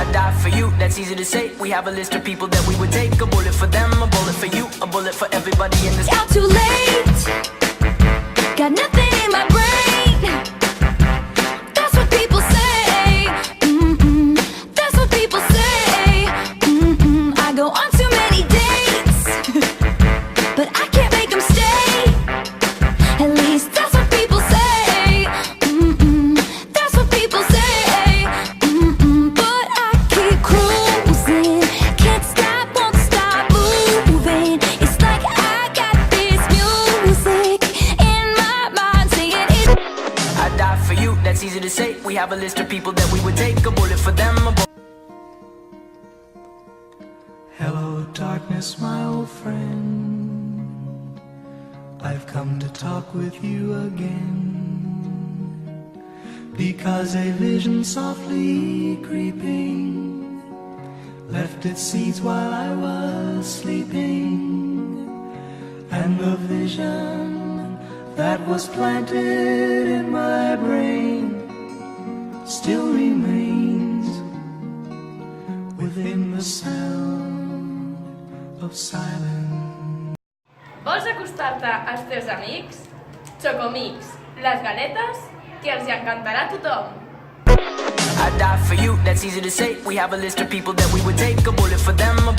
I'd die for you, that's easy to say. We have a list of people that we would take. A bullet for them, a bullet for you, a bullet for everybody in this. Out too late, got nothing in my brain. That's what people say. That's what people say. I go on too many dates, but I can't make them stay. At least that's what people say. That's what people say. But I keep cruising, can't stop, won't stop moving. It's like I got this music in my mind saying it. I'd die for you, that's easy to say. We have a list of people that we would take. A bullet for them, a bullet. Hello, darkness, my old friend. I've come to talk with you again, because a vision softly creeping left its seeds while I was sleeping, and the vision that was planted in my brain still remains within the sound of silence. Vols acostar-te als teus amics? Chocomix, les galetes que els hi encantarà a tothom. I'd die for you, that's easy to say. We have a list of people that we would take. A bullet for them, a